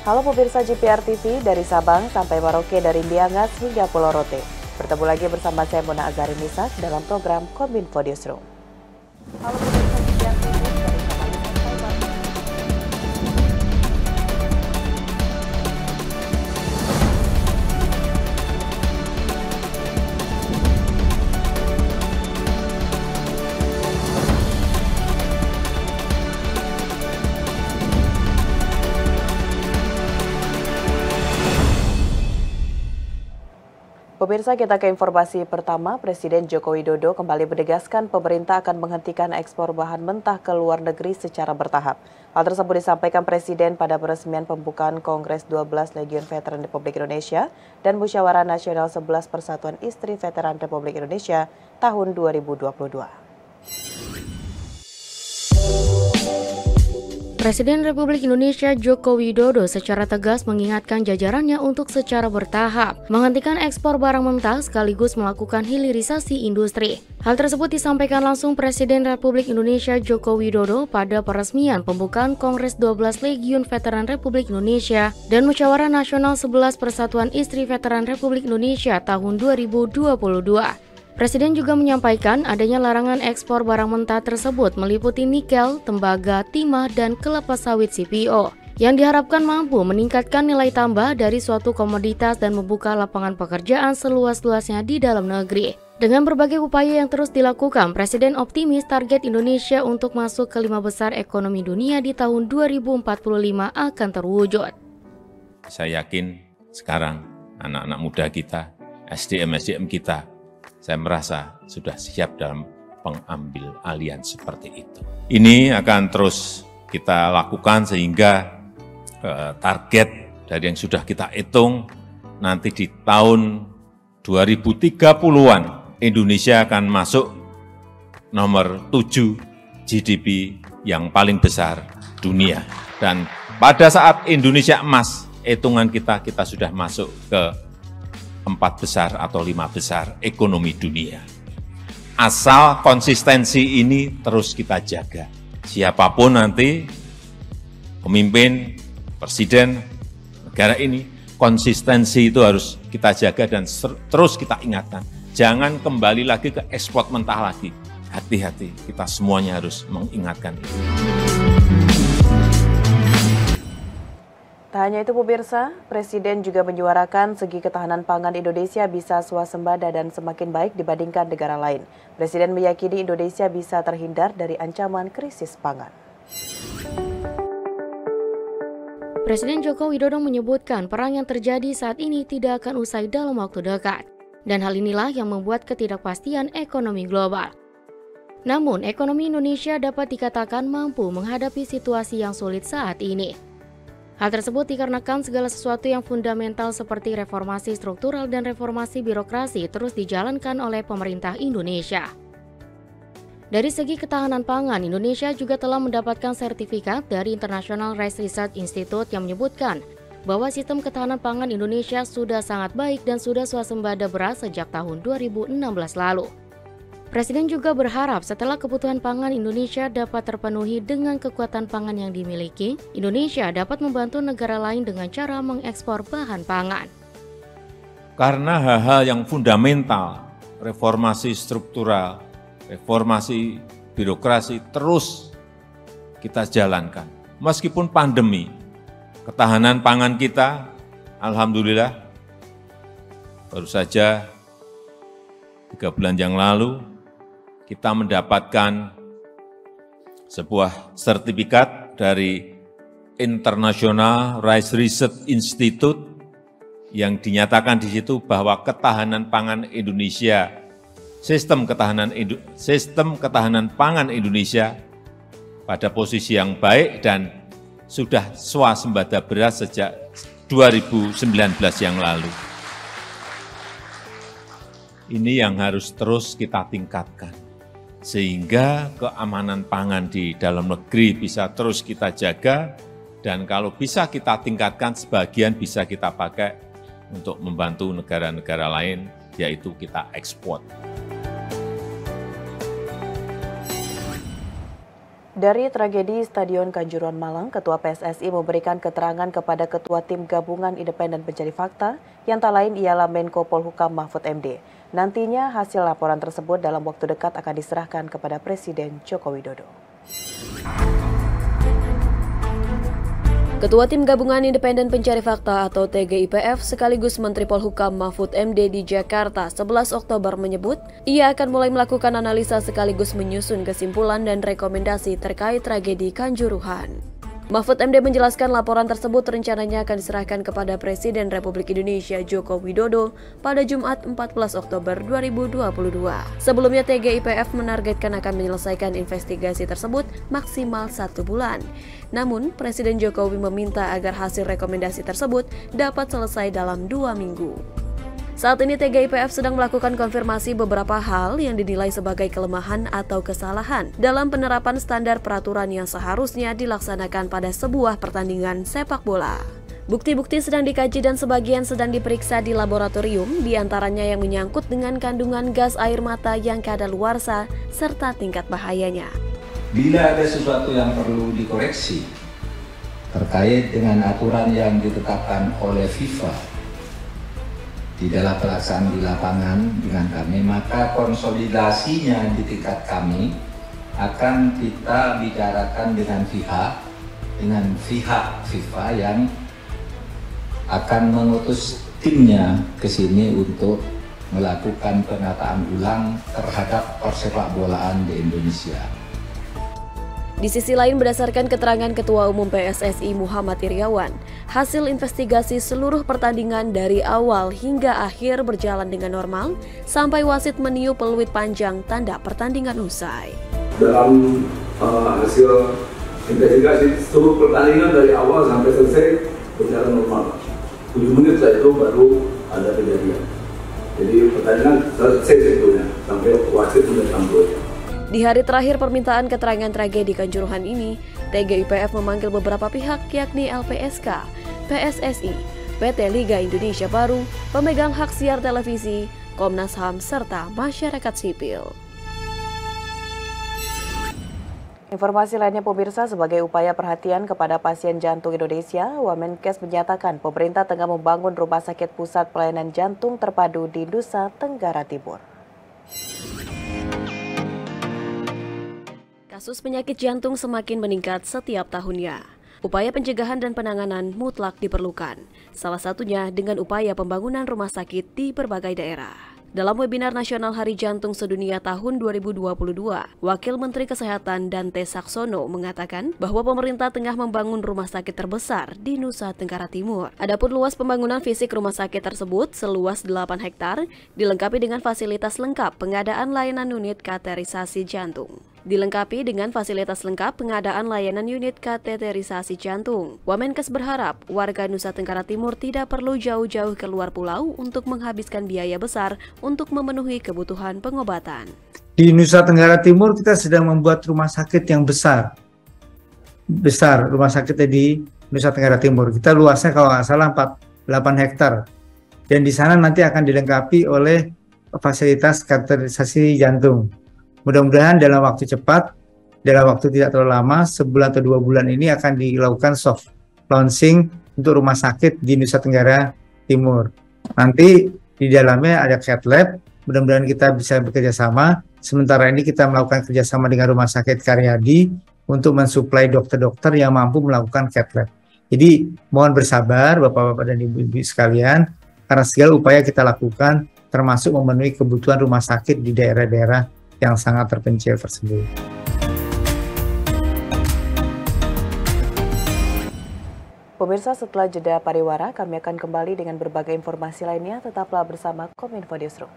Halo pemirsa GPR TV, dari Sabang sampai Merauke, dari Miangas hingga Pulau Rote. Bertemu lagi bersama saya Mona Azari Nisa dalam program Kominfo Newsroom. Halo pemirsa GPR TV, dari Sabang sampai Merauke. Pemirsa, kita ke informasi pertama. Presiden Joko Widodo kembali menegaskan pemerintah akan menghentikan ekspor bahan mentah ke luar negeri secara bertahap. Hal tersebut disampaikan Presiden pada peresmian pembukaan Kongres 12 Legiun Veteran Republik Indonesia dan Musyawarah Nasional 11 Persatuan Istri Veteran Republik Indonesia tahun 2022. Presiden Republik Indonesia Joko Widodo secara tegas mengingatkan jajarannya untuk secara bertahap menghentikan ekspor barang mentah sekaligus melakukan hilirisasi industri. Hal tersebut disampaikan langsung Presiden Republik Indonesia Joko Widodo pada peresmian pembukaan Kongres 12 Legiun Veteran Republik Indonesia dan Musyawarah Nasional 11 Persatuan Istri Veteran Republik Indonesia tahun 2022. Presiden juga menyampaikan adanya larangan ekspor barang mentah tersebut meliputi nikel, tembaga, timah, dan kelapa sawit CPO yang diharapkan mampu meningkatkan nilai tambah dari suatu komoditas dan membuka lapangan pekerjaan seluas-luasnya di dalam negeri. Dengan berbagai upaya yang terus dilakukan, Presiden optimis target Indonesia untuk masuk ke 5 besar ekonomi dunia di tahun 2045 akan terwujud. Saya yakin sekarang anak-anak muda kita, SDM kita, saya merasa sudah siap dalam pengambil alian seperti itu. Ini akan terus kita lakukan sehingga target dari yang sudah kita hitung nanti di tahun 2030-an Indonesia akan masuk nomor 7 GDP yang paling besar dunia. Dan pada saat Indonesia emas, hitungan kita sudah masuk ke 4 besar atau 5 besar ekonomi dunia. Asal konsistensi ini terus kita jaga. Siapapun nanti pemimpin, presiden negara ini, konsistensi itu harus kita jaga dan terus kita ingatkan. Jangan kembali lagi ke ekspor mentah lagi. Hati-hati, kita semuanya harus mengingatkan itu. Tak hanya itu pemirsa, Presiden juga menyuarakan segi ketahanan pangan Indonesia bisa swasembada dan semakin baik dibandingkan negara lain. Presiden meyakini Indonesia bisa terhindar dari ancaman krisis pangan. Presiden Joko Widodo menyebutkan perang yang terjadi saat ini tidak akan usai dalam waktu dekat. Dan hal inilah yang membuat ketidakpastian ekonomi global. Namun, ekonomi Indonesia dapat dikatakan mampu menghadapi situasi yang sulit saat ini. Hal tersebut dikarenakan segala sesuatu yang fundamental seperti reformasi struktural dan reformasi birokrasi terus dijalankan oleh pemerintah Indonesia. Dari segi ketahanan pangan, Indonesia juga telah mendapatkan sertifikat dari International Rice Research Institute yang menyebutkan bahwa sistem ketahanan pangan Indonesia sudah sangat baik dan sudah swasembada beras sejak tahun 2016 lalu. Presiden juga berharap setelah kebutuhan pangan Indonesia dapat terpenuhi dengan kekuatan pangan yang dimiliki, Indonesia dapat membantu negara lain dengan cara mengekspor bahan pangan. Karena hal-hal yang fundamental, reformasi struktural, reformasi birokrasi terus kita jalankan. Meskipun pandemi, ketahanan pangan kita, alhamdulillah, baru saja 3 bulan yang lalu, kita mendapatkan sebuah sertifikat dari International Rice Research Institute yang dinyatakan di situ bahwa ketahanan pangan Indonesia, sistem ketahanan pangan Indonesia pada posisi yang baik dan sudah swasembada beras sejak 2019 yang lalu. Ini yang harus terus kita tingkatkan, sehingga keamanan pangan di dalam negeri bisa terus kita jaga, dan kalau bisa kita tingkatkan, sebagian bisa kita pakai untuk membantu negara-negara lain, yaitu kita ekspor. Dari tragedi Stadion Kanjuruhan Malang, Ketua PSSI memberikan keterangan kepada Ketua Tim Gabungan Independen Pencari Fakta yang tak lain ialah Menko Polhukam Mahfud MD. Nantinya hasil laporan tersebut dalam waktu dekat akan diserahkan kepada Presiden Joko Widodo. Ketua Tim Gabungan Independen Pencari Fakta atau TGIPF sekaligus Menteri Polhukam Mahfud MD di Jakarta 11 Oktober menyebut ia akan mulai melakukan analisa sekaligus menyusun kesimpulan dan rekomendasi terkait tragedi Kanjuruhan. Mahfud MD menjelaskan laporan tersebut rencananya akan diserahkan kepada Presiden Republik Indonesia Joko Widodo pada Jumat 14 Oktober 2022. Sebelumnya TGIPF menargetkan akan menyelesaikan investigasi tersebut maksimal 1 bulan. Namun, Presiden Jokowi meminta agar hasil rekomendasi tersebut dapat selesai dalam 2 minggu. Saat ini TGIPF sedang melakukan konfirmasi beberapa hal yang dinilai sebagai kelemahan atau kesalahan dalam penerapan standar peraturan yang seharusnya dilaksanakan pada sebuah pertandingan sepak bola. Bukti-bukti sedang dikaji dan sebagian sedang diperiksa di laboratorium, diantaranya yang menyangkut dengan kandungan gas air mata yang kadaluarsa serta tingkat bahayanya. Bila ada sesuatu yang perlu dikoreksi terkait dengan aturan yang ditetapkan oleh FIFA di dalam pelaksanaan di lapangan dengan kami, maka konsolidasinya di tingkat kami akan kita bicarakan dengan pihak FIFA yang akan mengutus timnya ke sini untuk melakukan penataan ulang terhadap persepak bolaan di Indonesia. Di sisi lain, berdasarkan keterangan Ketua Umum PSSI Muhammad Iriawan, hasil investigasi seluruh pertandingan dari awal hingga akhir berjalan dengan normal sampai wasit meniup peluit panjang tanda pertandingan usai. Dalam hasil investigasi seluruh pertandingan dari awal sampai selesai berjalan normal. 7 menit setelah itu baru ada kejadian. Jadi pertandingan selesai sebetulnya sampai wasit sudah tampil. Di hari terakhir permintaan keterangan tragedi Kanjuruhan ini, TGIPF memanggil beberapa pihak yakni LPSK, PSSI, PT Liga Indonesia Baru, pemegang hak siar televisi, Komnas HAM, serta masyarakat sipil. Informasi lainnya pemirsa, sebagai upaya perhatian kepada pasien jantung Indonesia, Wamenkes menyatakan pemerintah tengah membangun rumah sakit pusat pelayanan jantung terpadu di Nusa Tenggara Timur. Kasus penyakit jantung semakin meningkat setiap tahunnya. Upaya pencegahan dan penanganan mutlak diperlukan, salah satunya dengan upaya pembangunan rumah sakit di berbagai daerah. Dalam webinar Nasional Hari Jantung Sedunia tahun 2022, Wakil Menteri Kesehatan Dante Saxono mengatakan bahwa pemerintah tengah membangun rumah sakit terbesar di Nusa Tenggara Timur. Adapun luas pembangunan fisik rumah sakit tersebut seluas 8 hektar, dilengkapi dengan fasilitas lengkap pengadaan layanan unit kateterisasi jantung. Dilengkapi dengan fasilitas lengkap pengadaan layanan unit kateterisasi jantung. Wamenkes berharap warga Nusa Tenggara Timur tidak perlu jauh-jauh keluar pulau untuk menghabiskan biaya besar untuk memenuhi kebutuhan pengobatan. Di Nusa Tenggara Timur kita sedang membuat rumah sakit yang besar rumah sakitnya di Nusa Tenggara Timur. Kita luasnya kalau nggak salah 8 hektar. Dan di sana nanti akan dilengkapi oleh fasilitas kateterisasi jantung. Mudah-mudahan dalam waktu cepat, dalam waktu tidak terlalu lama, sebulan atau 2 bulan ini akan dilakukan soft launching untuk rumah sakit di Nusa Tenggara Timur. Nanti di dalamnya ada cath lab, mudah-mudahan kita bisa bekerja sama. Sementara ini kita melakukan kerjasama dengan Rumah Sakit Karyadi untuk mensuplai dokter-dokter yang mampu melakukan cath lab. Jadi mohon bersabar Bapak-Bapak dan Ibu-Ibu sekalian, karena segala upaya kita lakukan termasuk memenuhi kebutuhan rumah sakit di daerah-daerah yang sangat terpencil tersebut. Pemirsa, setelah jeda pariwara, kami akan kembali dengan berbagai informasi lainnya. Tetaplah bersama Kominfo Newsroom.